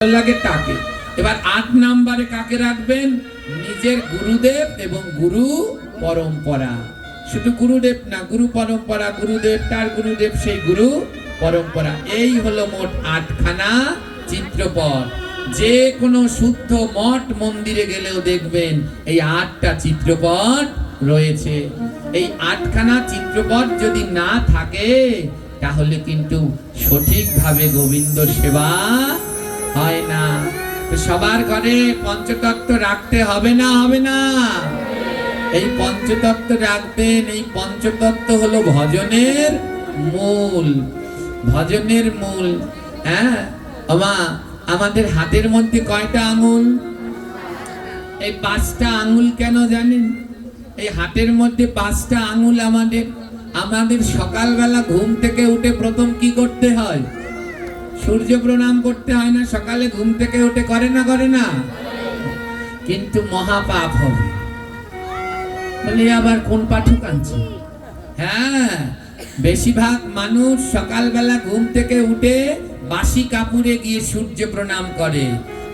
লাগে তাকে। এবার ৮ নম্বরে কাকে রাখবেন? নিজের গুরুদেব এবং গুরু পরম্পরা। শুধু গুরুদেব না, গুরু পরম্পরা, গুরুদেব তার গুরুদেব সেই গুরু পরম্পরা। এই হলো মোট ৮খানা চিত্রপট। যে কোনো শুদ্ধ মঠ মন্দিরে গেলেও দেখবেন এই ৮টা চিত্রপট রয়েছে। এই ৮খানা চিত্রপট যদি না থাকে তাহলে কিন্তু সঠিকভাবে গোবিন্দ সেবা হয় না। সবার ঘরে পঞ্চতত্ত্ব রাখতে হবে না? হবে না? এই পঞ্চতত্ত্ব রাখবেন। এই পঞ্চতত্ত্ব হলো ভজনের মূল, ভজনের মূল। হ্যাঁ, আমাদের হাতের মধ্যে কয়টা আঙুল? এই 5টা আঙুল। কেন জানেন? এই হাতের মধ্যে 5টা আঙুল। আমাদের সকালবেলা ঘুম থেকে উঠে প্রথম কি করতে হয়? সূর্য প্রণাম করতে হয় না? সকালে ঘুম থেকে উঠে করে না? করে না? কিন্তু মহাপাপ হবে বলে আবার কোন পাঠক আনছে? হ্যাঁ, বেশিরভাগ মানুষ সকালবেলা ঘুম থেকে উঠে বাসি কাপড়ে গিয়ে সূর্য প্রণাম করে।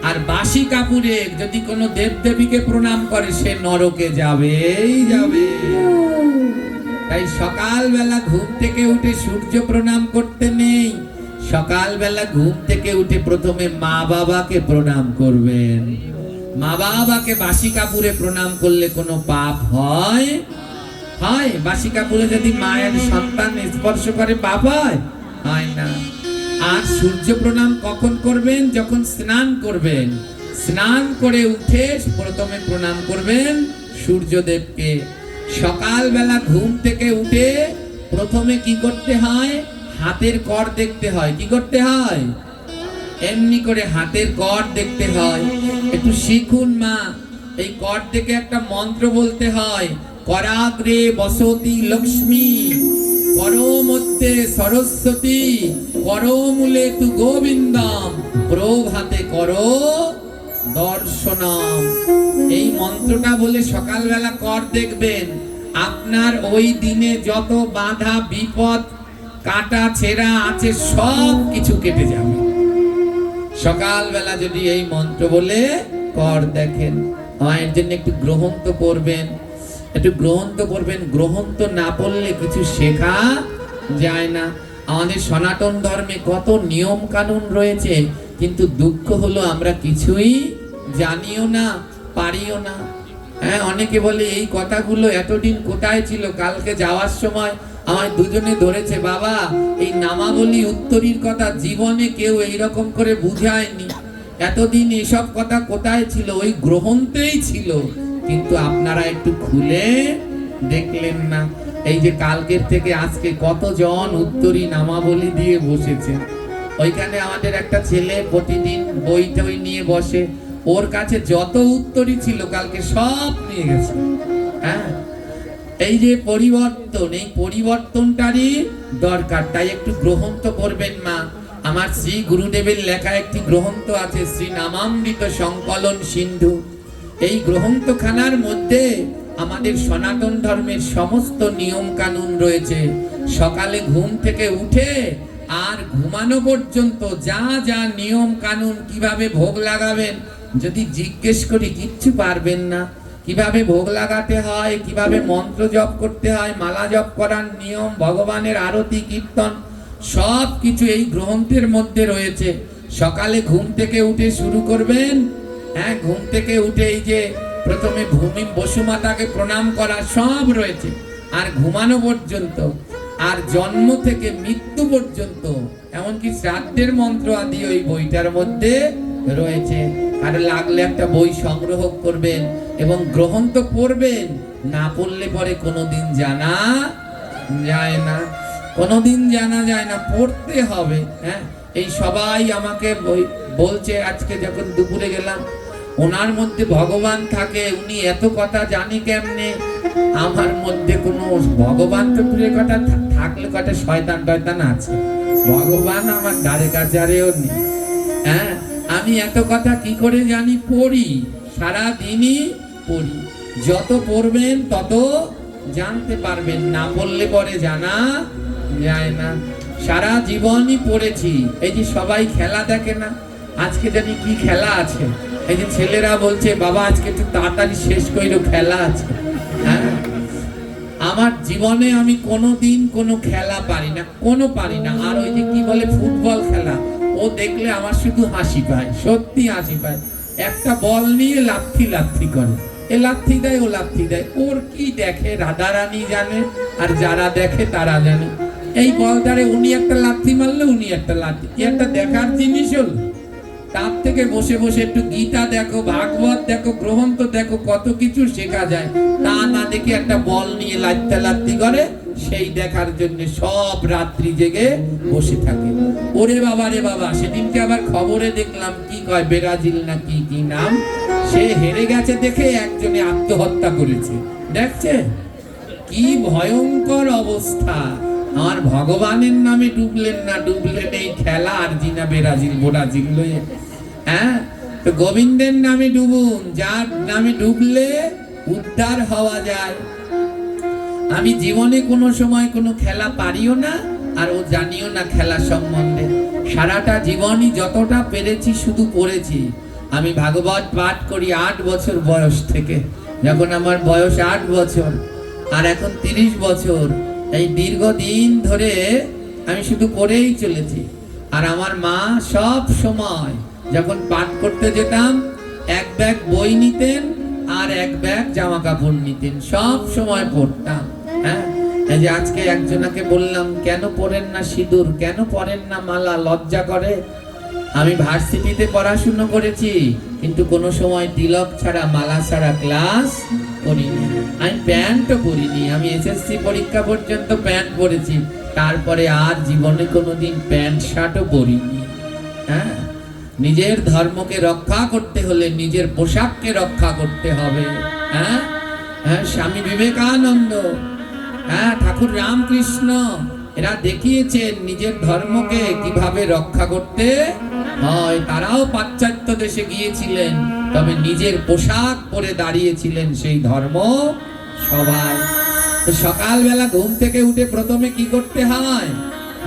আর বাসি কাপড়ে যদি কোনো দেবদেবীকে প্রণাম করে সে নরকে যাবেই যাবে। তাই সকালবেলা ঘুম থেকে উঠে সূর্য প্রণাম করতে নেই। সকালবেলা ঘুম থেকে উঠে প্রথমে মা বাবাকে প্রণাম করবেন। মা বাবাকে বাসি কাপড়ে প্রণাম করলে কোনো পাপ হয়? হয়? বাসি কাপড়ে যদি মায়ের সন্তান স্পর্শ করে পাপ হয়? হয় না। আর সূর্য প্রণাম কখন করবেন? যখন স্নান করবেন। স্নান করে উঠে প্রথমে প্রণাম করবেন সূর্যদেবকে। সকালবেলা ঘুম থেকে উঠে প্রথমে কি করতে হয়? হাতের কর দেখতে হয়। কি করতে হয়? এমনি করে হাতের কর দেখতে হয়। একটু শিখুন মা। এই কর দেখে একটা মন্ত্র বলতে হয়। করাগ্রে বসতি লক্ষ্মী, করমধ্যে সরস্বতী, করমূলে তু গোবিন্দম, প্রভাতে করো দর্শনম। এই মন্ত্রটা বলে সকালবেলা কর দেখবেন। আপনার ওই দিনে যত বাধা বিপদ কাটা ছেঁড়া আছে সব কিছু কেটে যাবে। সকালবেলা যদি এই মন্ত্র বলে কর দেখেন। মায়ের জন্য একটু গ্রহণ তো করবেন, একটু গ্রহণ তো করবেন। গ্রহণ তো না পড়লে কিছু শেখা যায় না। আমাদের সনাতন ধর্মে কত নিয়ম কানুন রয়েছে, কিন্তু দুঃখ হলো আমরা কিছুই জানিও না, পারিও না। হ্যাঁ, অনেকে বলে এই কথাগুলো এতদিন কোথায় ছিল? কালকে যাওয়ার সময় আমার দুজনে ধরেছে, বাবা এই নামাবলী উত্তরীর কথা জীবনে কেউ এইরকম করে বুঝায়নি। এতদিন এসব কথা কোথায় ছিল? ওই গ্রহণতেই ছিল, কিন্তু আপনারা একটু খুলে দেখলেন না। এই যে কালকের থেকে আজকে কতজন উত্তরী নামাবলী দিয়ে বসেছে। ওইখানে আমাদের একটা ছেলে প্রতিদিন বই টই নিয়ে বসে। ওর কাছে যত উত্তরী ছিল কালকে সব নিয়ে গেছে। হ্যাঁ, এই যে পরিবর্তন, এই পরিবর্তনটারই দরকার। তাই একটু গ্রহণ তো করবেন মা। আমার শ্রী গুরুদেবের লেখা একটি গ্রন্থ আছে, শ্রী নামামৃত সংকলন সিন্ধু। এই গ্রন্থখানার মধ্যে আমাদের সনাতন ধর্মের সমস্ত নিয়ম কানুন রয়েছে। সকালে ঘুম থেকে উঠে আর ঘুমানো পর্যন্ত যা যা নিয়ম কানুন, কিভাবে ভোগ লাগাবেন যদি জিজ্ঞেস করি কিচ্ছু পারবেন না। কিভাবে ভোগ লাগাতে হয়, কিভাবে মন্ত্র জপ করতে হয়, মালা জপ করার নিয়ম, ভগবানের আরতি কীর্তন সব কিছু এই গ্রন্থের মধ্যে রয়েছে। সকালে ঘুম থেকে উঠে শুরু করবেন। হ্যাঁ, ঘুম থেকে উঠে এই যে প্রথমে ভূমি বসুমাতাকে প্রণাম করা সব রয়েছে। আর ঘুমানো পর্যন্ত, আর জন্ম থেকে মৃত্যু পর্যন্ত, এমনকি শ্রাদ্ধের মন্ত্র আদি ওই বইটার মধ্যে রয়েছে। আর লাগলে একটা বই সংগ্রহ করবেন এবং গ্রহণ তো পড়বেন। না পড়লে পরে কোনোদিন জানা যায় না, কোনোদিন জানা যায় না। পড়তে হবে। হ্যাঁ, এই সবাই আমাকে বলছে, আজকে যখন দুপুরে গেলাম, ওনার মধ্যে ভগবান থাকে, উনি এত কথা জানি কেমনে? আমার মধ্যে কোনো ভগবান তো দূরের কথা, থাকলে কটা শয়তান টয়তান আছে। ভগবান আমার ধারে কাছারেও নেই। হ্যাঁ, আমি এত কথা কি করে জানি? পড়ি, সারা দিনই পড়ি। যত পড়বেন তত জানতে পারবেন। না পড়লে পরে জানা যায় না। সারা জীবনই পড়েছি। এই যে সবাই খেলা দেখে না, আজকে জানি কি খেলা আছে। এই যে ছেলেরা বলছে বাবা আজকে একটু তাড়াতাড়ি শেষ কইরো, খেলা আছে। হ্যাঁ, আমার জীবনে আমি কোনোদিন কোনো খেলা পারি না, পারি না। আর ওই যে কি বলে ফুটবল খেলা, ও দেখলে আমার শুধু হাসি পায়, সত্যি হাসি পায়। একটা বল নিয়ে লাথি করে, এ লাথি দেয় ও লাথি দেয়, ওর কি দেখে রাধারানী জানে, আর যারা দেখে তারা জানে। এই বলটারে উনি একটা লাথি মারলে উনি একটা লাথি, একটা দেখার জিনিস হলো। তার থেকে বসে বসে একটু গীতা দেখো, ভাগবত দেখো, গ্রন্থ দেখো, কত কিছু শেখা যায়। তা না দেখে একটা বল নিয়ে লাথি করে, সেই দেখার জন্য সব রাত্রি জেগে বসে থাকে। ওরে বাবা রে বাবা, সেদিনকে আবার খবরে দেখলাম কি কয় ব্রাজিল না কি কি নাম, সে হেরে গেছে দেখে একজনে আত্মহত্যা করেছে। দেখছে কি ভয়ঙ্কর অবস্থা। আমার ভগবানের নামে ডুবলেন না, ডুবলেন এই খেলা আর্জিনা ব্রাজিল লয়ে। হ্যাঁ, তো গোবিন্দের নামে ডুবুন, যার নামে ডুবলে উদ্ধার হওয়া যায়। আমি জীবনে কোনো সময় কোনো খেলা পারিও না, আর ও জানিও না খেলা সম্বন্ধে। সারাটা জীবনই যতটা পেরেছি শুধু পড়েছি। আমি ভাগবত পাঠ করি 8 বছর বয়স থেকে, যখন আমার বয়স 8 বছর, আর এখন 30 বছর। এই দীর্ঘদিন ধরে আমি শুধু পড়েই চলেছি। আর আমার মা সব সময় যখন পাঠ করতে যেতাম, এক ব্যাগ বই নিতেন আর এক ব্যাগ জামা কাপড় নিতেন, সব সময় পড়তাম। হ্যাঁ, এই যে আজকে একজনাকে বললাম কেন পড়েন না সিঁদুর, কেন পড়েন না মালা, লজ্জা করে। আমি ভার্সিটিতে পড়াশুনো করেছি, কিন্তু কোনো সময় তিলক ছাড়া মালা ছাড়া ক্লাস করিনি। আমি প্যান্টও পরিনি। আমি এসএসসি পরীক্ষা পর্যন্ত প্যান্ট পরেছি, তারপরে আর জীবনে কোনোদিন প্যান্ট শার্টও পরিনি। হ্যাঁ, নিজের ধর্মকে রক্ষা করতে হলে নিজের পোশাককে রক্ষা করতে হবে। হ্যাঁ হ্যাঁ, স্বামী বিবেকানন্দ, হ্যাঁ ঠাকুর রামকৃষ্ণ, এরা দেখিয়েছেন নিজের ধর্মকে কিভাবে রক্ষা করতে হয়। তারাও পাশ্চাত্য দেশে গিয়েছিলেন, তবে নিজের পোশাক পরে দাঁড়িয়েছিলেন সেই ধর্ম সভায়। তো সকালবেলা ঘুম থেকে উঠে প্রথমে কি করতে হয়?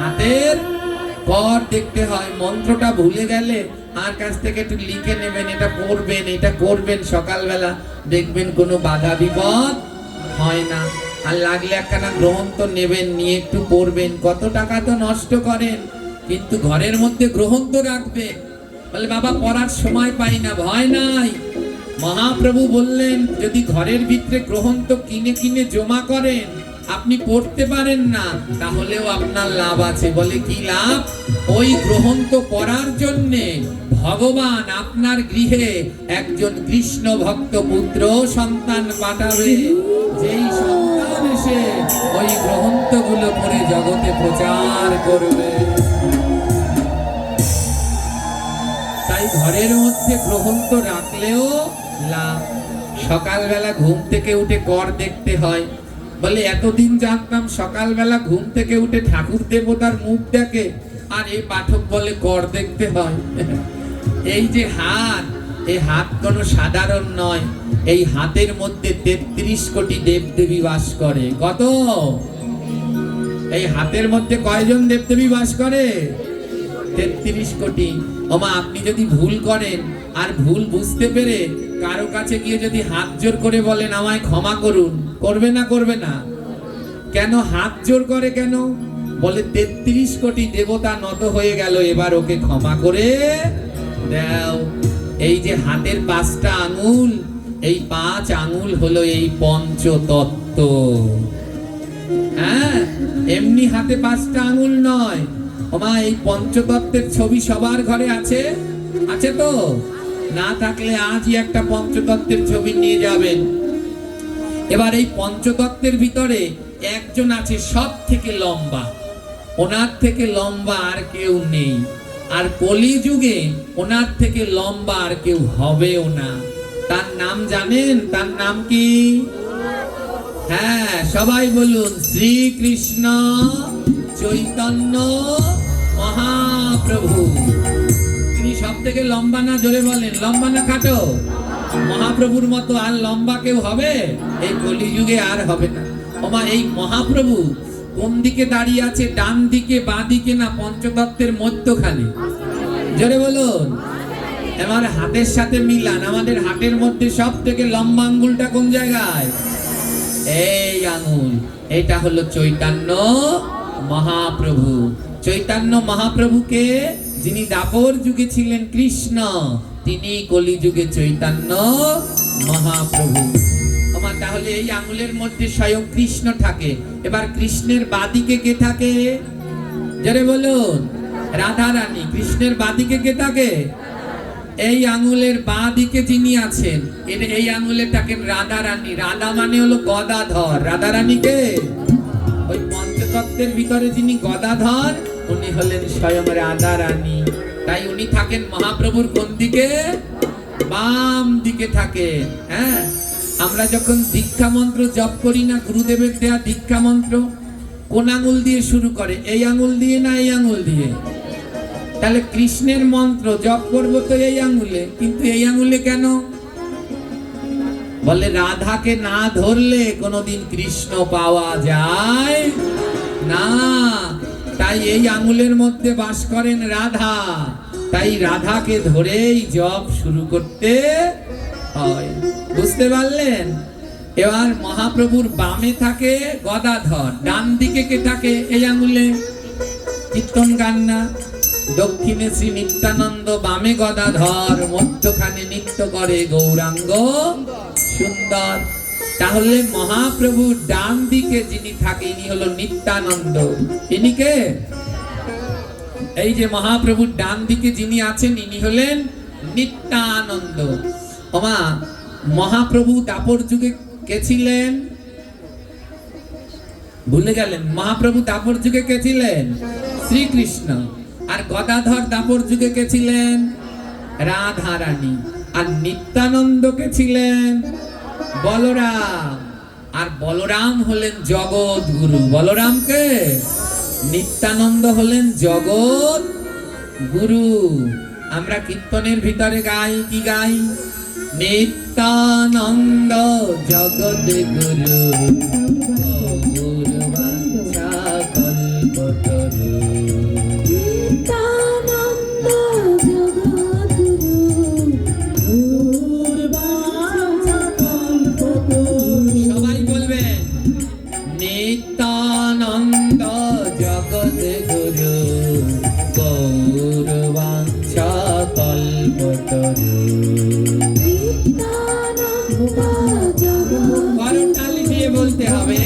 হাতের কর দেখতে হয়। মন্ত্রটা ভুলে গেলে আর কাছ থেকে একটু লিখে নেবেন, এটা পড়বেন, এটা করবেন। সকালবেলা দেখবেন কোনো বাধা বিপদ হয় না। আর লাগলে একখানা গ্রন্থ নেবেন, নিয়ে একটু পড়বেন। কত টাকা তো নষ্ট করেন, কিন্তু ঘরের মধ্যে গ্রন্থ রাখবেন। বলে বাবা পড়ার সময় পাই না, ভয় নাই। মহাপ্রভু বললেন যদি ঘরের ভিতরে গ্রন্থ কিনে কিনে জমা করেন, আপনি পড়তে পারেন না, তাহলেও আপনার লাভ আছে। বলে কি লাভ? ওই গ্রন্থ পড়ার জন্যে ভগবান আপনার গৃহে একজন কৃষ্ণ ভক্ত পুত্র সন্তান পাঠাবে, যেই সন্তান এসে ওই গ্রন্থগুলো পড়ে জগতে প্রচার করবে। তাই ঘরের মধ্যে গ্রন্থ রাখলেও লাভ। সকালবেলা ঘুম থেকে উঠে কর দেখতে হয়। বলে এতদিন জানতাম সকালবেলা ঘুম থেকে উঠে ঠাকুর দেবতার মুখ দেখে, আর এই পাঠক বলে কর দেখতে হয়। এই যে হাত, এই হাত কোনো সাধারণ নয়। এই হাতের মধ্যে 33 কোটি দেবদেবী বাস করে। কত? এই হাতের মধ্যে কয়জন দেবদেবী বাস করে? 33 কোটি। ওমা, আপনি যদি ভুল করেন আর ভুল বুঝতে পেরে কারো কাছে গিয়ে যদি হাত জোর করে বলেন আমায় ক্ষমা করুন, করবে না? করবে না। কেন হাত জোর করে কেন? বলে 33 কোটি দেবতা নত হয়ে গেল, এবার ওকে ক্ষমা করে দাও। এই যে হাতের 5টা আঙুল, এই 5 আঙুল হলো এই পঞ্চতত্ত্ব। হ্যাঁ, এমনি হাতে 5টা আঙুল নয়। ওমা, এই পঞ্চতত্ত্বের ছবি সবার ঘরে আছে? আছে তো? না থাকলে আজই একটা পঞ্চতত্ত্বের ছবি নিয়ে যাবেন। এবার এই পঞ্চতত্ত্বের ভিতরে একজন আছে সব থেকে লম্বা, ওনার থেকে লম্বা আর কেউ নেই। আর কলিযুগে ওনার থেকে লম্বা আর কেউ হবেও না। তার নাম জানেন? তার নাম কি? হ্যাঁ, সবাই বলুন, শ্রীকৃষ্ণ চৈতন্য মহাপ্রভু। তিনি সব থেকে লম্বা না? জোরে বলেন, লম্বা না খাটো? মহাপ্রভুর মতো আর লম্বা কেউ হবে? এই কলিযুগে আর হবে না। ওমা, এই মহাপ্রভু কোন দিকে দাঁড়িয়ে আছে? ডান দিকে, বাঁ দিকে, না পঞ্চতত্ত্বের মধ্যখানে? জোরে বলুন। আমার হাতের সাথে মিলান, আমাদের হাতের মধ্যে সব থেকে লম্বা আঙ্গুলটা কোন জায়গায়? এই আঙ্গুল, এটা হলো চৈতন্য মহাপ্রভু। চৈতন্য মহাপ্রভুকে যিনি দাপর যুগে ছিলেন কৃষ্ণ, তিনি কলিযুগে চৈতন্য মহাপ্রভু। আমার তাহলে এই আঙ্গুলের মধ্যে স্বয়ং কৃষ্ণ থাকে। এবার কৃষ্ণের বাদিকে কে থাকে? যারে বলুন, রাধা রানী। কৃষ্ণের বাদিকে কে থাকে? এই আঙ্গুলের বাদিকে যিনি আছেন, এই আঙ্গুলে থাকেন রাধা রানী। রাধা মানে হলো গদাধর। রাধা রানীকে ওই পঞ্চতত্ত্বের ভিতরে যিনি গদাধর, উনি হলেন স্বয়ং রাধা রানী। তাই উনি থাকেন মহাপ্রভুর কোন দিকে? বাম দিকে থাকে। হ্যাঁ, আমরা যখন দীক্ষা মন্ত্র জপ করি না, গুরুদেবের দেয়া দীক্ষা মন্ত্র, কোন আঙ্গুল দিয়ে শুরু করে? এই আঙ্গুল দিয়ে না এই আঙ্গুল দিয়ে? তাহলে কৃষ্ণের মন্ত্র জপ করবো তো এই আঙ্গুলে, কিন্তু এই আঙ্গুলে কেন? বলে রাধাকে না ধরলে কোনোদিন কৃষ্ণ পাওয়া যায় না। তাই এই আঙ্গুলের মধ্যে বাস করেন রাধা। তাই রাধাকে ধরেই জপ শুরু করতে হয়। বুঝতে পারলেন? এবার মহাপ্রভুর বামে থাকে গদাধর, ডান দিকে কে থাকে? এই আঙ্গুলে। কীর্তন গান না? দক্ষিণে শ্রী নিত্যানন্দ, বামে গদাধর, মধ্যখানে নৃত্য করে গৌরাঙ্গ সুন্দর। তাহলে মহাপ্রভুর ডান দিকে যিনি থাকে, ইনি হলো নিত্যানন্দ। ইনি কে? এই যে মহাপ্রভুর ডান দিকে যিনি আছেন, ইনি হলেন নিত্যানন্দ। ওমা, মহাপ্রভু দাপর যুগে কে ছিলেন? ভুলে গেলেন? মহাপ্রভু দাপর যুগে কে ছিলেন? শ্রীকৃষ্ণ। আর গদাধর দাপর যুগে কে ছিলেন? রাধা রানী। আর নিত্যানন্দ কে ছিলেন? বলরাম। আর বলরাম হলেন জগৎ গুরু। বলরামকে? নিত্যানন্দ হলেন জগৎ গুরু। আমরা কীর্তনের ভিতরে গাই, কি গাই? নিত্যানন্দ জগৎ গুরু, গুরুবাঞ্ছা কল্পতরু। নিত্যানন্দ জগৎ গুরু, গুরুবাঞ্ছা কল্পতরু। সবাই বলবেন, নিত্যানন্দ জগৎ গুরু, গৌরবাঞ্ছা কল্পতরু। তালি দিয়ে বলতে হবে।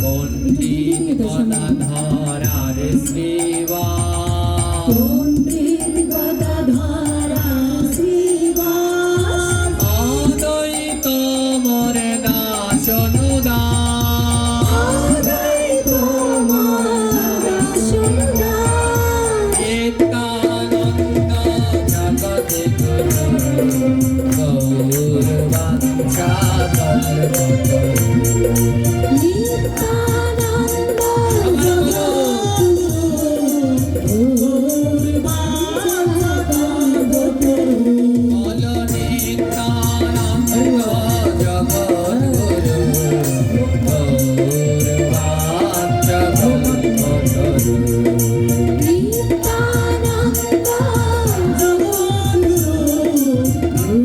পণ্ডিত গদাধর আর শ্রীবাস, অদ্বৈত মোর দাস অনুদাস। নিত্যানন্দ জগৎ গুরু, গৌরবাঞ্ছা কল্পতরু। বলো নিত্যানন্দ জগৎ গুরু,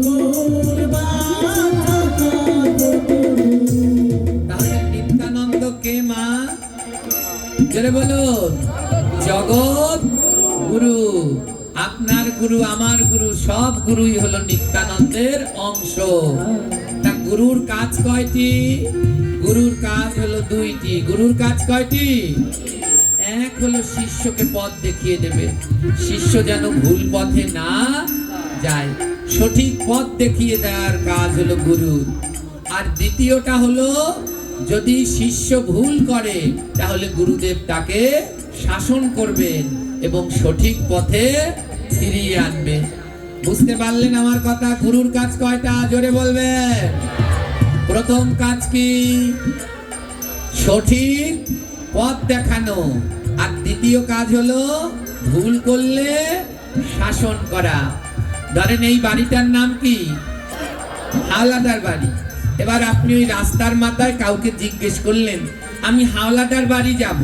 গৌরবাঞ্ছা কল্পতরু। তাহলে নিত্যানন্দ কে মা? জোরে বলুন, জগৎ গুরু। আপনার গুরু, আমার গুরু, সব গুরুই হলো নিত্যানন্দের অংশ। তা গুরুর কাজ কয়টি? গুরুর কাজ হলো দুইটি। গুরুর কাজ কয়টি? এক হলো শিষ্যকে পথ দেখিয়ে দেবে, শিষ্য যেন ভুল পথে না যায়, সঠিক পথ দেখিয়ে দেওয়ার কাজ হলো গুরুর। আর দ্বিতীয়টা হলো, যদি শিষ্য ভুল করে তাহলে গুরুদেব তাকে শাসন করবেন এবং সঠিক পথে ফিরিয়ে আনবে। বুঝতে পারলেন আমার কথা? গুরুর কাজ কয়টা? জোরে বলবেন। প্রথম কাজ কি? সঠিক পথ দেখানো। আর দ্বিতীয় কাজ হলো ভুল করলে শাসন করা। ধরেন এই বাড়িটার নাম কি? হাওলাদার বাড়ি। এবার আপনি ওই রাস্তার মাথায় কাউকে জিজ্ঞেস করলেন, আমি হাওলাদার বাড়ি যাব,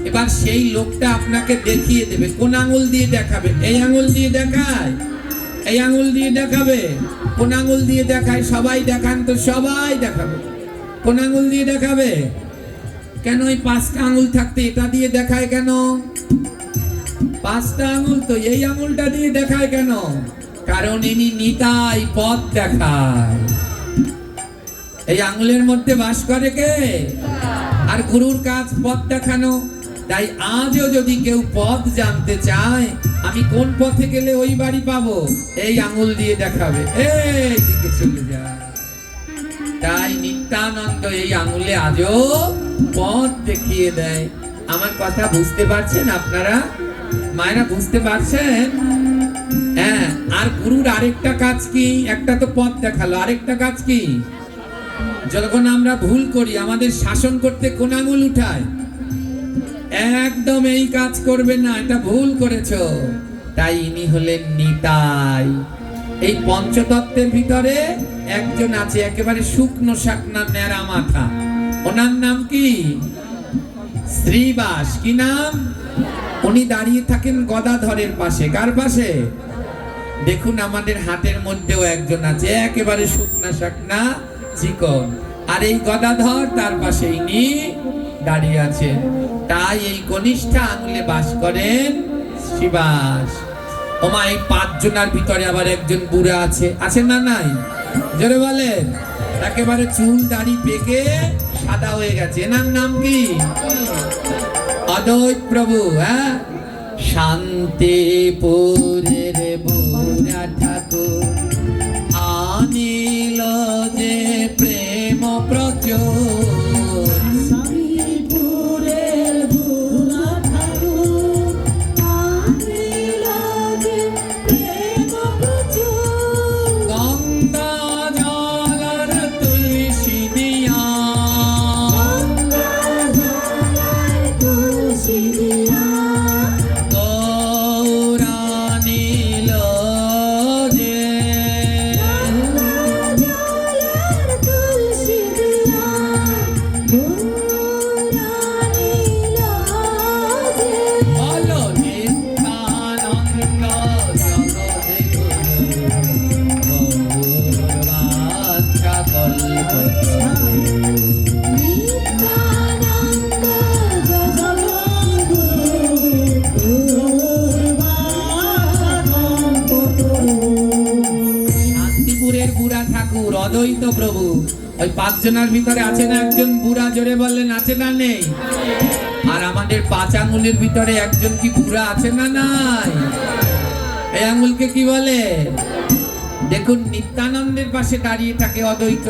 এবার সেই লোকটা আপনাকে দেখিয়ে দেবে। কোন আঙুল দিয়ে দেখাবে? এই আঙুল দিয়ে দেখায়? এই আঙুল দিয়ে দেখাবে? কোন আঙুল দিয়ে দেখায়? সবাই দেখান তো, সবাই দেখাবে। কোন আঙুল দিয়ে দেখাবে? কেন ওই 5টা আঙুল থাকতে এটা দিয়ে দেখায় কেন? 5টা আঙুল তো, এই আঙুলটা দিয়ে দেখায় কেন? কারণ ইনি নিতাই পথ দেখায়। এই আঙুলের মধ্যে বাস করে কে? আর গুরুর কাজ পথ দেখানো। তাই আজও যদি কেউ পথ জানতে চায়, আমি কোন পথে গেলে ওই বাড়ি পাবো, এই আঙুল দিয়ে দেখাবে, এই দিকে চলে যায়। তাই নিত্যানন্দ এই আঙুলে আজও পথ দেখিয়ে দেয়। আমার কথা বুঝতে পারছেন আপনারা? মায়েরা বুঝতে পারছেন? হ্যাঁ। আর গুরুর আরেকটা কাজ কি? একটা তো পথ দেখালো, আরেকটা কাজ কি? যখন আমরা ভুল করি, আমাদের শাসন করতে কোন আঙুল উঠায়? একদম এই কাজ করবে না, এটা ভুল করেছো। তাই ইনি হলেন নিতাই। এই পঞ্চতত্ত্বের ভিতরে একজন আছে একেবারে শুকনো শাকনা ন্যাড়া মাথা, ওনার নাম কি? শ্রীবাস। কি নাম? উনি দাঁড়িয়ে থাকেন গদাধরের পাশে। কার পাশে? দেখুন আমাদের হাতের মধ্যেও একজন আছে একেবারে শুকনা শাকনা চিকন, আর এই গদাধর তার পাশে ইনি দাঁড়িয়ে আছেন। তাই এই কনিষ্ঠা আঙুলে বাস করেন শ্রীবাস। ওমা, এই 5 জনের ভিতরে আবার একজন বুড়া আছে, আছে না নাই? জোরে বলেন। একেবারে চুল দাড়ি পেকে সাদা হয়ে গেছে, এনার নাম কি? অদ্বৈত প্রভু। হ্যাঁ, শান্তিপুরের বুড়া ঠাকুর আনিল যে প্রেম প্রচুর। শান্তিপুরের বুড়া ঠাকুর আনিল যে প্রেম প্রচুর। গঙ্গা জল আর তুলসী দিয়া, গঙ্গা জলায় তুলসী দিয়া, গৌরানিল যে গঙ্গা জলায় তুলসী দিয়া, গৌরানিল যে। বলো নিত্যানন্দ জগদ্গুরু গৌরবাঞ্ছা কল্পতরু। নিত্যানন্দ জগদ্গুরু গৌরবাঞ্ছা কল্পতরু। শান্তিপুরের বুড়া ঠাকুর অদ্বৈত প্রভু। ওই 5 জনের ভিতরে আছে না একজন বুড়া? জোরে বললেন, আছে না নেই? আর আমাদের 5 আঙ্গুলের ভিতরে একজন কি বুড়া আছে না নাই? এই আঙ্গুলকে কি বলে? দেখুন, নিত্যানন্দের পাশে দাঁড়িয়ে থাকে অদ্বৈত,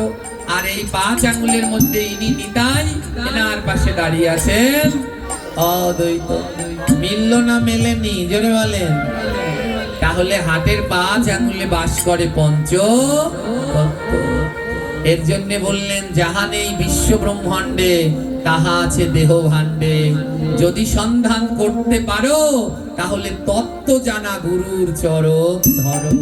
আর এই 5 আঙ্গুলের মধ্যে ইনি নিতাই, এনার পাশে দাঁড়িয়ে আছেন অদ্বৈত। মিলল না মেলেনি? জোরে বলেন। তাহলে হাতের 5 আঙ্গুলে বাস করে পঞ্চতত্ত্ব। এর জন্য বললেন, যাহা নেই বিশ্ব ব্রহ্মাণ্ডে তাহা আছে দেহ ভাণ্ডে। যদি সন্ধান করতে পারো তাহলে তত্ত্ব জানা গুরুর চরণ ধরো।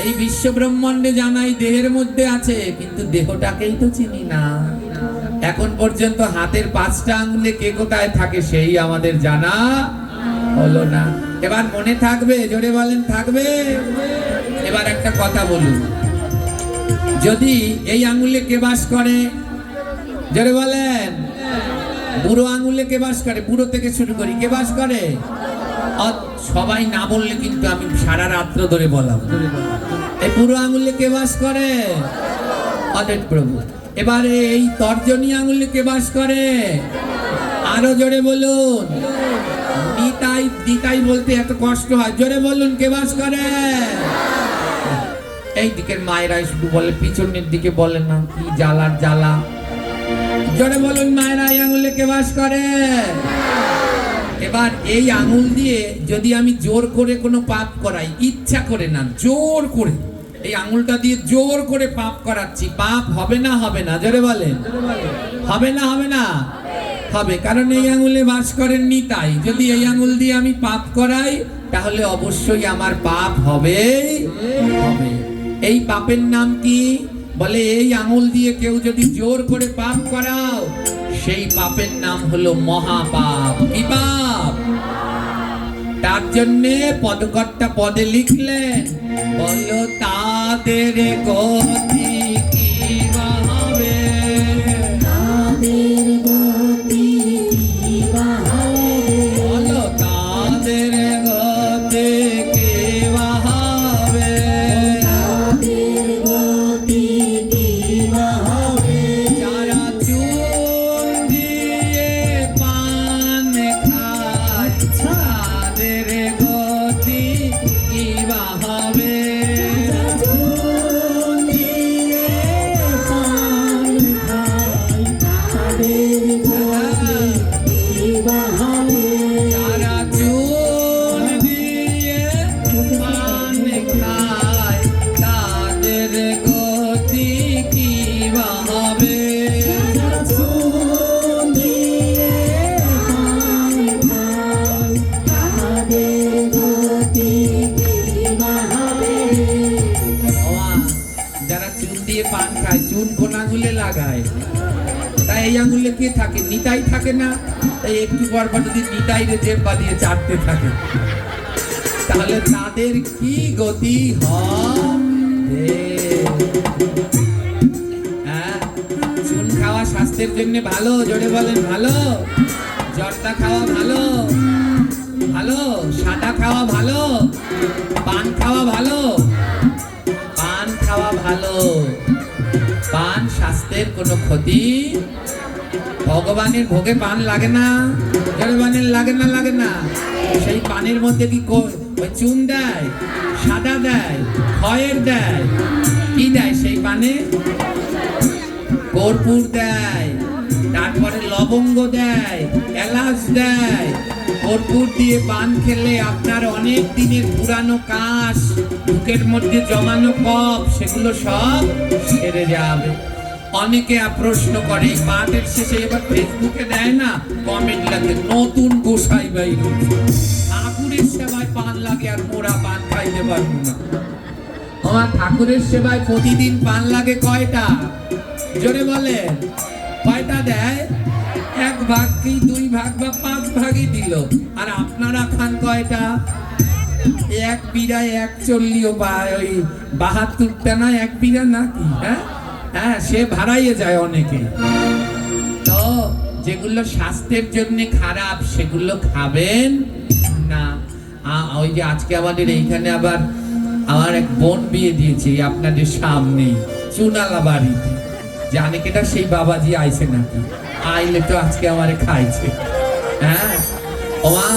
এই বিশ্ব ব্রহ্মাণ্ডে জানাই দেহের মধ্যে আছে, কিন্তু দেহটাকেই তো চিনি না। এখন পর্যন্ত হাতের 5টা আঙ্গুলে কে কোথায় থাকে সেই আমাদের জানা হলো না। এবার মনে থাকবে? জোরে বলেন, থাকবে? এবার একটা কথা বলুন, যদি এই আঙ্গুলে কে বাস করে? জোরে বলেন। বুড়ো আঙ্গুলে কে বাস করে? বুড়ো থেকে শুরু করি, কে বাস করে? সবাই না বললে কিন্তু আমি সারা রাত্র ধরে বললাম। এই বুড়ো আঙ্গুলে কে বাস করে? অদ্বৈত প্রভু। এবারে এই তর্জনী আঙ্গুলে কে বাস করে? আরো জোরে বলুন। নিতাই। নিতাই বলতে এত কষ্ট হয়, জোরে বলুন, কে বাস করে? এই দিকের মায়েরা শুধু বলে, পিছনের দিকে বলে না, কি জ্বালার জ্বালা। জোরে বলুন মায়েরা, এই আঙুলে কে বাস করে? এবার এই আঙুল দিয়ে যদি আমি জোর করে কোনো পাপ করাই, ইচ্ছা করে না, জোর করে এই আঙুলটা দিয়ে জোর করে পাপ করাচ্ছি, পাপ হবে না? হবে না? জোরে বলেন। হবে না? হবে না? হবে, কারণ এই আঙুলে বাস করেন নিতাই। যদি এই আঙুল দিয়ে আমি পাপ করাই তাহলে অবশ্যই আমার পাপ হবে হবে। এই পাপের নাম কি? বলে এই আঙুল দিয়ে কেউ যদি জোর করে পাপ করাও, সেই পাপের নাম হলো মহাপাপ। কি পাপ? তার জন্যে পদকর্তা পদে লিখলেন, বলো তাদের গতি কি বা হবে, তাদের গতি কি বা হবে, বলো তাদের গতি কি বা হবে, তাদের গতি কি বা হবে, যারা চুন দিয়ে পান খায় তাদের গতি কি বা হবে, চুন দিয়ে পান খায় তাদের গতি কি বা হবে, যারা চুন দিয়ে পান খায় তাদের গতি কি বা হবে, চুন দিয়ে পান খায় তাদের গতি কি বা হবে। ওমা, যারা চুন দিয়ে পান খায় চুন কোন আঙুলে লাগায়, তাই এই আঙুলে কে থাকে? নিতাই থাকে না? তাই একটু পর পর যদি নিতাই রে জেব্বা দিয়ে চাটতে থাকে, তাহলে তাদের কি গতি হবে? হ্যাঁ, চুন খাওয়া স্বাস্থ্যের জন্য ভালো, জোরে বলেন ভালো। জর্দা খাওয়া ভালো, ভালো। সাদা খাওয়া ভালো, পান খাওয়া ভালো, পান খাওয়া ভালো। পান স্বাস্থ্যের কোনো ক্ষতি, ভগবানের ভোগে পান লাগে না, জড়বানের লাগে না, লাগে না। সেই পানের মধ্যে কি ওই চুন দেয়, সাদা দেয়, খয়ের দেয়, কি দেয় সেই পানে? কর্পূর দেয়, তারপরে লবঙ্গ দেয়, এলাচ দেয়। কর্পূর দিয়ে পান খেলে আপনার অনেক দিনের পুরানো কাশ, বুকের মধ্যে জমানো কফ, সেগুলো সব সেরে যাবে। অনেকে প্রশ্ন করে, এই পাঠের শেষে এবার ফেসবুকে দেয় না, কমেন্ট লাগে, নতুন গোসাই বাই ঠাকুরের সেবায় পান লাগে আর মোরা পান খাইতে পারবো না। আমার ঠাকুরের সেবায় প্রতিদিন পান লাগে কয়টা? জোরে বলে কয়টা দেয়? 1 ভাগ কি 2 ভাগ বা 5 ভাগই দিল। আর আপনারা খান কয়টা? 1 বিড়ায় 1 চল্লিও বা ওই 72টা না 1 বিড়া নাকি? হ্যাঁ হ্যাঁ, সে ভাড়াইয়ে যায় অনেকে। তো যেগুলো স্বাস্থ্যের জন্য খারাপ সেগুলো খাবেন না। ওই যে আজকে আমাদের এইখানে আবার আমার এক বোন বিয়ে দিয়েছে আপনাদের সামনে চুনালা বাড়িতে, জানে কেটা সেই বাবাজি আইছে নাকি? আইলে তো আজকে আমারে খাইছে। হ্যাঁ ওমা,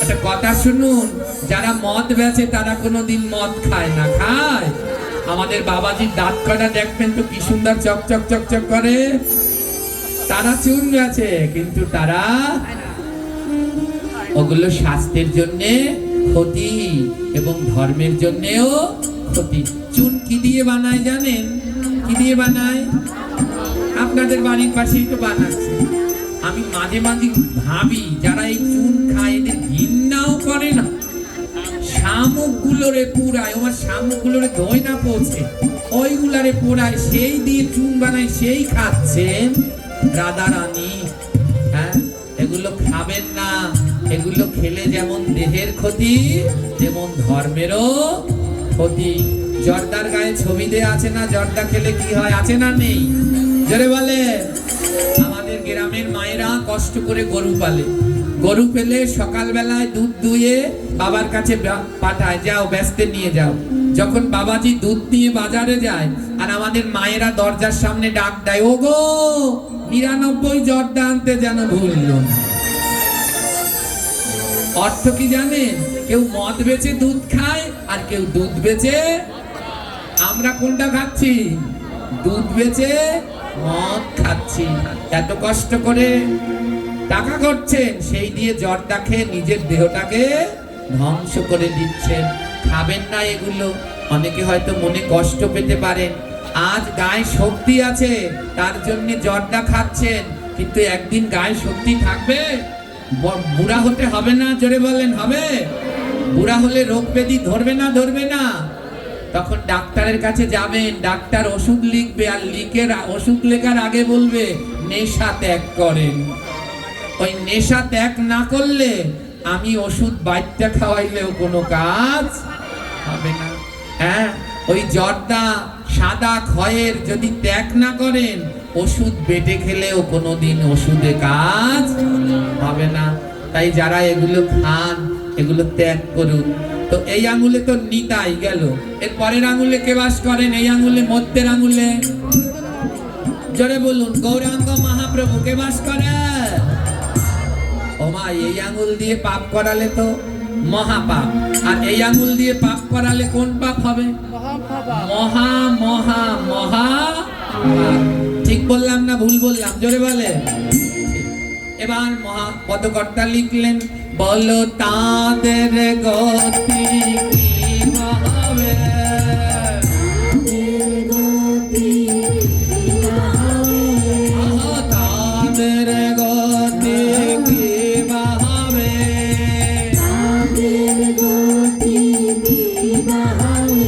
একটা কথা শুনুন, যারা মদ বেচে তারা কোনোদিন মদ খায় না, খায়? আমাদের বাবাজির দাঁত কটা দেখবেন তো কি সুন্দর চকচক চকচক করে। তারা চুন বেচে, কিন্তু তারা ওগুলো স্বাস্থ্যের জন্য ক্ষতি এবং ধর্মের জন্যেও ক্ষতি। চুন কি দিয়ে বানায় জানেন? কি দিয়ে বানায়? আপনাদের বাড়ির পাশেই তো বানাচ্ছে। আমি মাঝে মাঝে ভাবি, যারা এই চুন খায় এদের ঘৃণাও করে না। শামুক গুলোরে পুরায়, আমার শামুক গুলোরে ধোয় না পৌঁছে, ওইগুলারে পোড়ায়, সেই দিয়ে চুন বানায়, সেই খাচ্ছেন রাধা রানী। হ্যাঁ, এগুলো খাবেন না। এগুলো খেলে যেমন দেহের ক্ষতি তেমন ধর্মেরও ক্ষতি। জর্দার গায়ে ছবি দেয়া আছে না? জর্দা খেলে কি হয়, আছে না নেই? জোরে বলে। আমাদের গ্রামের মায়েরা কষ্ট করে গরু পালে, গরু পেলে সকালবেলায় দুধ দুয়ে বাবার কাছে পাঠায়, যাও বেচতে নিয়ে যাও। যখন বাবাজি দুধ নিয়ে বাজারে যায় আর আমাদের মায়েরা দরজার সামনে ডাক দেয়, ও গো 99 জর্দা আনতে যেন ভুললো না। অর্থ কি জানেন? কেউ মদ বেচে দুধ খায় আর কেউ দুধ বেচে, আমরা কোনটা খাচ্ছি? দুধ বেচে মদ খাচ্ছি। এত কষ্ট করে টাকা করছেন, সেই দিয়ে জর্দা খেয়ে নিজের দেহটাকে ধ্বংস করে দিচ্ছেন। খাবেন না এগুলো। অনেকে হয়তো মনে কষ্ট পেতে পারেন, আজ গায়ে শক্তি আছে তার জন্য জর্দা খাচ্ছেন, কিন্তু একদিন গায়ে শক্তি থাকবে, বুড়া হতে হবে না? জোরে বলেন হবে? বুড়া হলে রোগ ব্যাধি ধরবে না? ধরবে না? তখন ডাক্তারের কাছে যাবেন, ডাক্তার ওষুধ লিখবে, আর ওষুধ লেখার আগে বলবে নেশা ত্যাগ করেন। ওই নেশা ত্যাগ না করলে আমি ওষুধ বাইটটা খাওয়াইলেও কোনো কাজ হবে না। হ্যাঁ, ওই জর্দা সাদা খয়ের যদি ত্যাগ না করেন, ওষুধ বেটে খেলেও কোনোদিন ওষুধে কাজ হবে না। তাই যারা এগুলো খান, এগুলো ত্যাগ করুন। তো এই আঙুলে তো নিতাই গেল, এর পরের আঙুলে কে বাস করেন? এই আঙুলে, মধ্যের আঙুলে জোরে বলুন, গৌরাঙ্গ মহাপ্রভু কে বাস করে? ও মা, এই আঙুল দিয়ে পাপ করালে তো মহাপাপ, আর এই আঙুল দিয়ে পাপ করালে কোন পাপ হবে? মহা মহা মহা পাপ। ঠিক বললাম না ভুল বললাম? জোরে বলে। এবার মহা পদকর্তা লিখলেন, বলো তাদের গতি কি হবে? তাদের গতি কি হবে?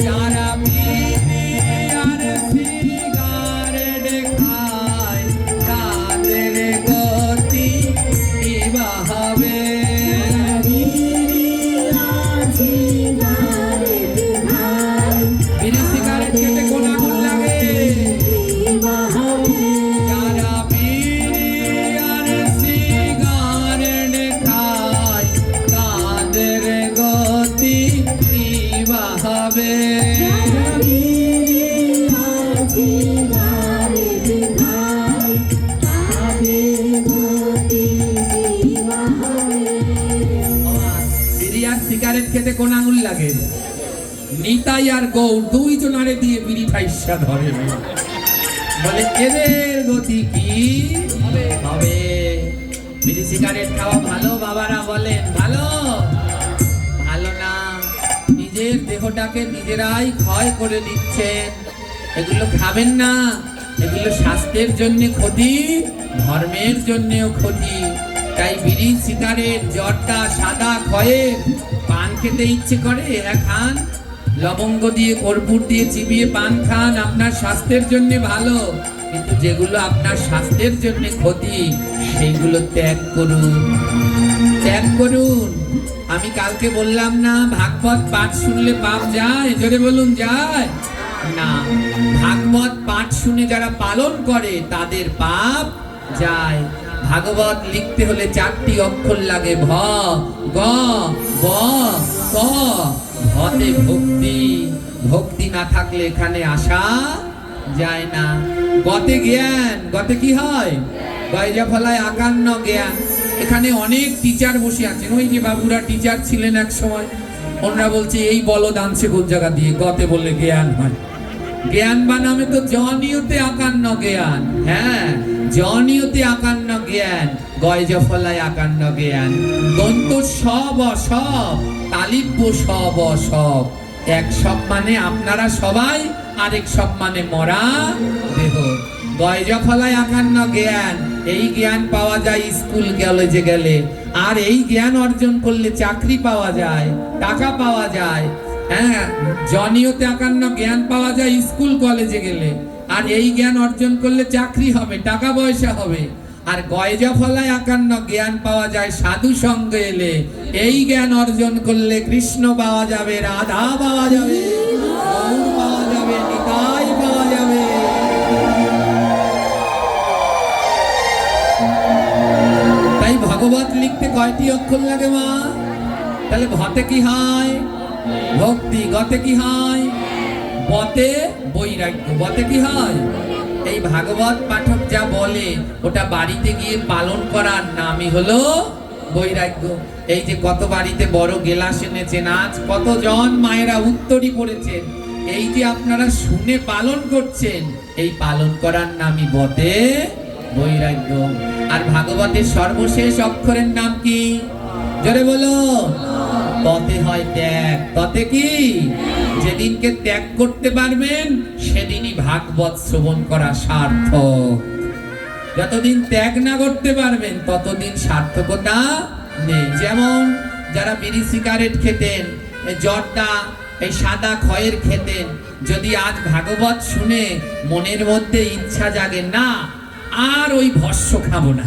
যারা বিড়ি আর সিগারেট খায়, তাদের গতি কি হবে? বিড়ি সিগারেট খেতে কোন আগুন লাগে? যারা বিড়ি আর সিগারেট খায়, তাদের গতি কি হবে? বিড়ি আর সিগারেট খেতে কোন আঙুল লাগে? নিতাই আর গৌর দুইজনারে দিয়ে বিড়ি ঠাইসা ধরে, বলে এদের গতি কি হবে? বিড়ি সিগারেট খাওয়া ভালো বাবারা বলেন? ভালো? ভালো না। নিজের দেহটাকে নিজেরাই ক্ষয় করে দিচ্ছেন। এগুলো খাবেন না, এগুলো স্বাস্থ্যের জন্য ক্ষতি, ধর্মের জন্যও ক্ষতি। তাই বিড়ি সিগারেট জর্দা সাদা খয়ের পান খেতে ইচ্ছে করে, খান। লবঙ্গ দিয়ে কর্পূর দিয়ে চিবিয়ে পান খান, আপনার স্বাস্থ্যের জন্য ভালো। কিন্তু যেগুলো আপনার স্বাস্থ্যের জন্য ক্ষতি, সেইগুলো ত্যাগ করুন, ত্যাগ করুন। আমি কালকে বললাম না, ভাগবত পাঠ শুনলে পাপ যায়? জোরে বলুন, যায় না? ভাগবত পাঠ শুনে যারা পালন করে, তাদের পাপ যায়। ভাগবত লিখতে হলে 4টি অক্ষর লাগে, ভ, গ, ব, ক। ভতে ভক্তি, ভক্তি না থাকলে এখানে আসা যায় না। গতে জ্ঞান, গতে কি হয়? গয়জা ফলায় আকান্ন জ্ঞান। এখানে অনেক টিচার বসে আছেন, ওই যে বাবুরা টিচার ছিলেন এক সময়, ওনারা বলছে এই বলদ আনছে কোন জায়গা দিয়ে, গতে বললে জ্ঞান হয়। জ্ঞান বানামে তো জনিয়তে আকান্ন জ্ঞান। হ্যাঁ, জনিয়তে আকান্ন জ্ঞান, গয়জা ফলায় আকান্ন জ্ঞান। দন্ত সব অসব, তালিব্য সব অসব। এক সব মানে আপনারা সবাই, আরেক সব মানে মরা দেহ। গয়জা ফলায় আকান্ন জ্ঞান, এই জ্ঞান পাওয়া যায় স্কুল কলেজে গেলে। আর এই জ্ঞান অর্জন করলে চাকরি পাওয়া যায়, টাকা পাওয়া যায়। হ্যাঁ, জনিয়তে আকান্ন জ্ঞান পাওয়া যায় স্কুল কলেজে গেলে। আর এই জ্ঞান অর্জন করলে চাকরি হবে, টাকা পয়সা হবে। আর গয়জা ফলায় আকান্ন জ্ঞান পাওয়া যায় সাধু সঙ্গে এলে। এই জ্ঞান অর্জন করলে কৃষ্ণ পাওয়া যাবে, রাধা পাওয়া যাবে, গৌর পাওয়া যাবে, নিতাই পাওয়া যাবে। তাই ভাগবত লিখতে কয়টি অক্ষর লাগে মা? তাহলে ভতে কি হয়? ভক্তি। গতে কি হয়? বতে বৈরাগ্য। বতে কি হয়? এই ভাগবত পাঠক যা বলে, ওটা বাড়িতে গিয়ে পালন করার নামই হলো বৈরাগ্য। এই যে কত বাড়িতে বড় গেলাস এনেছেন, আজ কতজন মায়েরা উত্তরী পড়েছেন, এই যে আপনারা শুনে পালন করছেন, এই পালন করার নামই বতে বৈরাগ্য। আর ভাগবতের সর্বশেষ অক্ষরের নাম কি? জোরে বলো। ততে হয় ত্যাগ। ততে কি? যেদিনকে ত্যাগ করতে পারবেন, সেদিনই ভাগবত শ্রবণ করা সার্থক। যতদিন ত্যাগ না করতে পারবেন, ততদিন সার্থকতা নেই। যেমন যারা বিড়ি সিগারেট খেতেন, জর্দা এই সাদা খয়ের খেতেন, যদি আজ ভাগবত শুনে মনের মধ্যে ইচ্ছা জাগে, না আর ওই ভস্য খাবো না,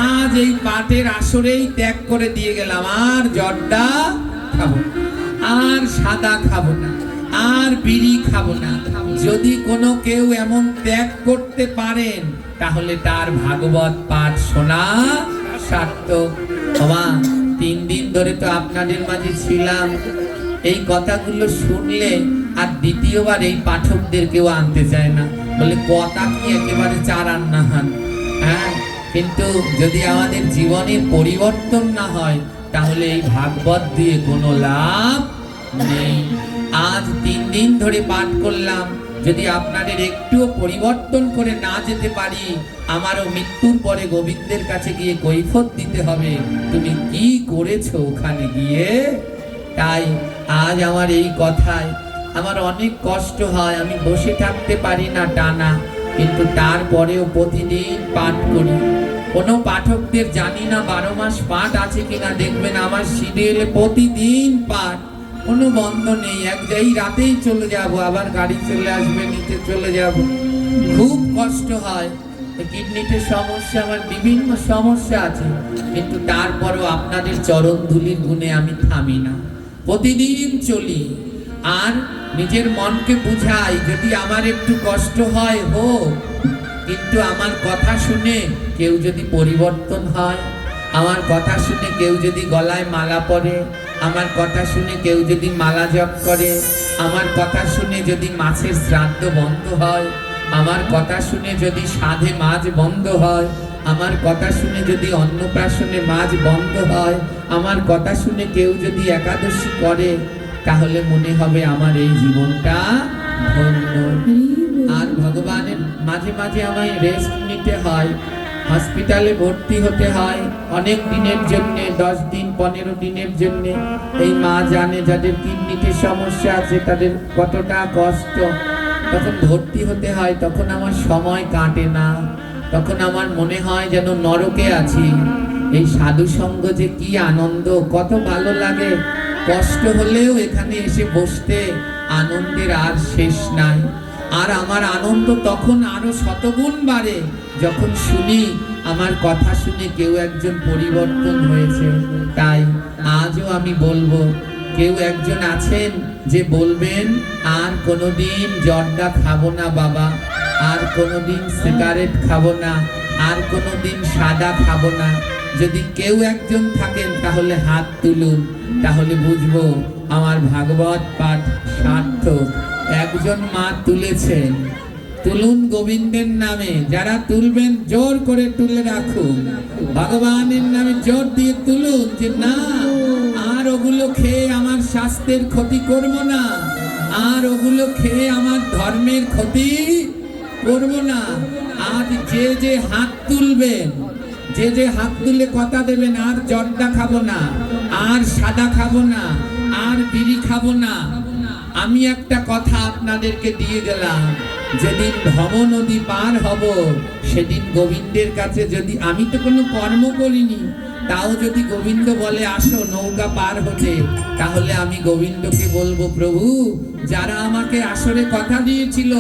আজ এই পাটের আসরেই ত্যাগ করে দিয়ে গেলাম, আর জর্দা খাবো না, আর সাদা খাবো না, আর বিড়ি খাবো না। যদি কোনো কেউ এমন ত্যাগ করতে পারেন তাহলে তার ভাগবত পাঠ শোনা সার্থক। বাবা 3 দিন ধরে তো আপনাদের মাঝে ছিলাম, এই কথাগুলো শুনলে আর দ্বিতীয়বার এই পাঠকদের কেউ আনতে চায় না, বলে কথা কি একেবারে চারান না হান। হ্যাঁ, কিন্তু যদি আমাদের জীবনে পরিবর্তন না হয় তাহলে এই ভাগবত দিয়ে কোনো লাভ নেই। আজ 3 দিন ধরে পাঠ করলাম, যদি আপনাদের একটুও পরিবর্তন করে না যেতে পারি, আমারও মৃত্যুর পরে গোবিন্দের কাছে গিয়ে কৈফত দিতে হবে, তুমি কি করেছো ওখানে গিয়ে। তাই আজ আমার এই কথায় আমার অনেক কষ্ট হয়, আমি বসে থাকতে পারি না টানা, কিন্তু তারপরেও প্রতিদিন পাঠ করি। কোনো পাঠকদের জানি না 12 মাস পাঠ আছে কিনা, দেখবেন আমার শিডিউলে প্রতিদিন পাঠ, কোনো বন্ধ নেই। এই রাতেই চলে যাব, আবার গাড়ি চলে আসবে, নিতে চলে যাব, খুব কষ্ট হয়। কিডনিতে সমস্যা, আমার বিভিন্ন সমস্যা আছে, কিন্তু তারপরও আপনাদের চরণ ধুলির গুণে আমি থামি না, প্রতিদিন চলি। আর নিজের মনকে বুঝাই, যদি আমার একটু কষ্ট হয় হোক, কিন্তু আমার কথা শুনে কেউ যদি পরিবর্তন হয়, আমার কথা শুনে কেউ যদি গলায় মালা পরে, আমার কথা শুনে কেউ যদি মালা জপ করে, আমার কথা শুনে যদি মাছের শ্রাদ্ধ বন্ধ হয়, আমার কথা শুনে যদি সাধে মাছ বন্ধ হয়, আমার কথা শুনে যদি অন্নপ্রাশনে মাছ বন্ধ হয়, আমার কথা শুনে কেউ যদি একাদশী করে, তাহলে মনে হবে আমার এই জীবনটা ধন্য। আর ভগবানের মাঝে মাঝে আমায় রেস্ট নিতে হয়, হসপিটালে ভর্তি হতে হয় অনেক দিনের জন্য, 10 দিন 15 দিনের জন্য। এই মা জানে যাদের কিডনিতে সমস্যা আছে তাদের কতটা কষ্ট। তখন ভর্তি হতে হয়, তখন আমার সময় কাটে না, তখন আমার মনে হয় যেন নরকে আছি। এই সাধু সঙ্গ যে কি আনন্দ, কত ভালো লাগে। কষ্ট হলেও এখানে এসে বসতে আনন্দের আর শেষ নাই। আর আমার আনন্দ তখন আরো শতগুণ বাড়ে যখন শুনি আমার কথা শুনে কেউ একজন পরিবর্তন হয়েছে। তাই আজও আমি বলবো, কেউ একজন আছেন যে বলবেন আর কোনোদিন জর্দা খাবো না বাবা, আর কোনোদিন সিগারেট খাবো না, আর কোনোদিন সাদা খাবো না। যদি কেউ একজন থাকেন তাহলে হাত তুলুন, তাহলে বুঝবো আমার ভাগবত পাঠ সার্থক। একজন মা তুলেছেন, তুলুন গোবিন্দের নামে। যারা তুলবেন জোর করে তুলে রাখুন, ভগবানের নামে জোর দিয়ে তুলুন, যে না আর ওগুলো খেয়ে আমার স্বাস্থ্যের ক্ষতি করব না, আর ওগুলো খেয়ে আমার ধর্মের ক্ষতি করব না। আজ যে যে হাত তুলবেন, যে যে হাত তুলে কথা দেবেন, আর জর্দা খাবো না, আর সাদা খাবো না, আর বিড়ি খাবো না। আমি একটা কথা আপনাদেরকে দিয়ে গেলাম, যেদিন ভব নদী পার হব সেদিন গোবিন্দের কাছে, যদি আমি তো কোনো কর্ম করিনি, তাও যদি গোবিন্দ বলে আসো নৌকা পার হতে, তাহলে আমি গোবিন্দকে বলবো, প্রভু যারা আমাকে আসরে কথা দিয়েছিল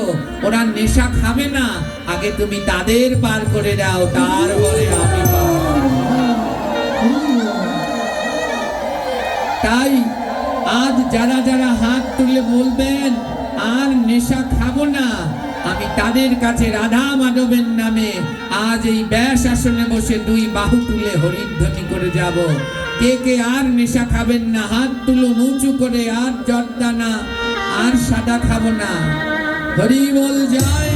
ওরা নেশা খাবে না, আগে তুমি তাদের পার করে দাও, তারপরে আমি পার। তাই আজ যারা যারা হাত তুলে বলবেন আর নেশা খাবো না, আমি তাদের কাছে রাধা মাধবের নামে আজ এই ব্যাস আসনে বসে 2 বাহু তুলে হরিধ্বনি করে যাব। কে কে আর নেশা খাবেন না হাত তুলুন উঁচু করে, আর জর্দা না, আর সাদা খাবো না। হরি বল জয়।